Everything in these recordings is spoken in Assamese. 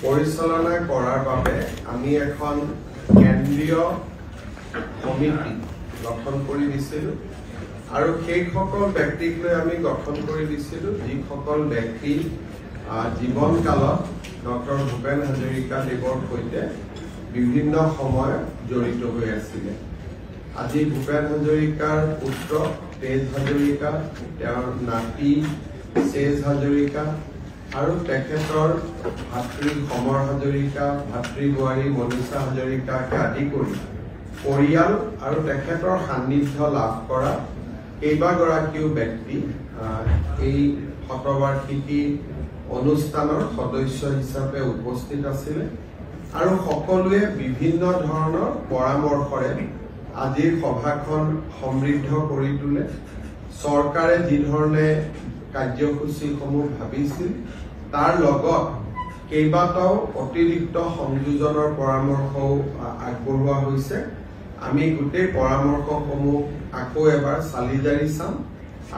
পৰিচালনা কৰাৰ বাবে আমি এখন কেন্দ্ৰীয় কমিটি গঠন কৰি দিছিলোঁ আৰু সেই সকল ব্যক্তিক লৈ আমি গঠন কৰি দিছিলোঁ যিসকল ব্যক্তি জীৱনকালত ডক্টৰ ভূপেন হাজৰিকা দেৱৰ সৈতে বিভিন্ন সময়ত জড়িত হৈ আছিলে। আজি ভূপেন হাজৰিকাৰ পুত্ৰ তেজ হাজৰিকা, তেওঁৰ নাতি চেজ হাজৰিকা আৰু তেখেতৰ ভাতৃ সমৰ হাজৰিকা, ভাতৃ বোৱাৰী মনীষা হাজৰিকাকে আদি কৰি পৰিয়াল আৰু তেখেতৰ সান্নিধ্য লাভ কৰা কেইবাগৰাকীও ব্যক্তি এই শতবাৰ্ষিকী অনুষ্ঠানৰ সদস্য হিচাপে উপস্থিত আছিলে আৰু সকলোৱে বিভিন্ন ধৰণৰ পৰামৰ্শৰে আজিৰ সভাখন সমৃদ্ধ কৰি তোলে। চৰকাৰে যি ধৰণে কাৰ্যসূচীসমূহ ভাবিছিল তাৰ লগত কেইবাটাও অতিৰিক্ত সংযোজনৰ পৰামৰ্শও আগবঢ়োৱা হৈছে। আমি গোটেই পৰামৰ্শসমূহ আকৌ এবাৰ চালি জাৰি চাম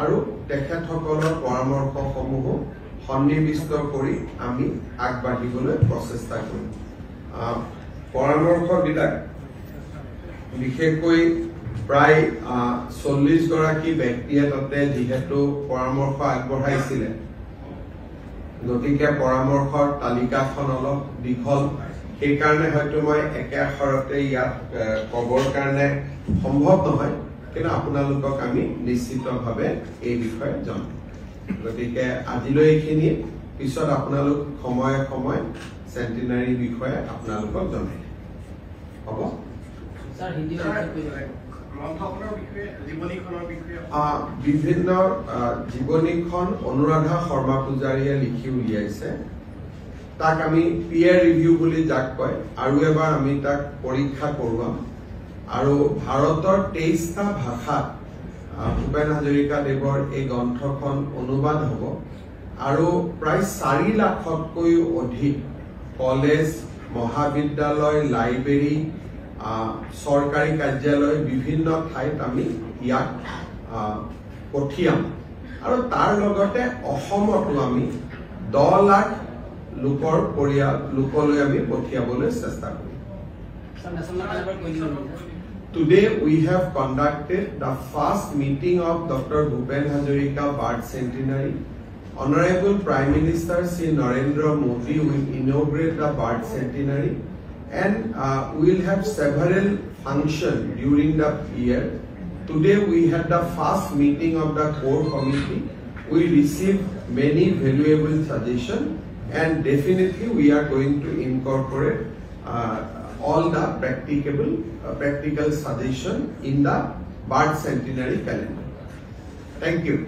আৰু তেখেতসকলৰ পৰামৰ্শসমূহ সন্নিবিষ্ট কৰি আমি আগবাঢ়িবলৈ প্ৰচেষ্টা কৰিম। পৰামৰ্শবিলাক বিশেষকৈ প্ৰায় 40 গৰাকী ব্যক্তিয়ে তাতে যিহেতু পৰামৰ্শ আগবঢ়াইছিলে, গতিকে পৰামৰ্শৰ তালিকাখন অলপ দীঘল, সেইকাৰণে হয়তো মই একেষাৰতে ইয়াত ক'বৰ কাৰণে সম্ভৱ নহয়, কিন্তু আপোনালোকক আমি নিশ্চিতভাৱে এই বিষয়ে জনাম। গতিকে আজিলৈ এইখিনিয়ে, পিছত আপোনালোক সময়ে সময়ে চেণ্টিনাৰীৰ বিষয়ে আপোনালোকক জনাই হ'ব। বিভিন্ন জীৱনীখন অনুৰাধা শৰ্মা পূজাৰীয়ে লিখি উলিয়াইছে। তাক আমি পিয়াৰ ৰিভিউ বুলি যাক কয়, আৰু এবাৰ আমি তাক পৰীক্ষা কৰোৱাম আৰু ভাৰতৰ 23টা ভাষাত ভূপেন হাজৰিকা দেৱৰ এই গ্ৰন্থখন অনুবাদ হ'ব আৰু প্ৰায় 4 লাখতকৈও অধিক কলেজ, মহাবিদ্যালয়, লাইব্ৰেৰী, চৰকাৰী কাৰ্যালয় বিভিন্ন ঠাইত আমি ইয়াক পঠিয়াম আৰু তাৰ লগতে অসমতো আমি 10 লাখ লোকলৈ আমি পঠিয়াবলৈ চেষ্টা কৰিম। Today we have conducted the first meeting of Dr. Bhupen Hazarika Birth Centenary. Honorable Prime Minister Sri Narendra Modi will inaugurate the Birth Centenary, and we will have several functions during the year. Today we had the first meeting of the core committee. We received many valuable suggestions, and definitely we are going to incorporate all the practical suggestions in the Birth Centenary calendar. Thank you.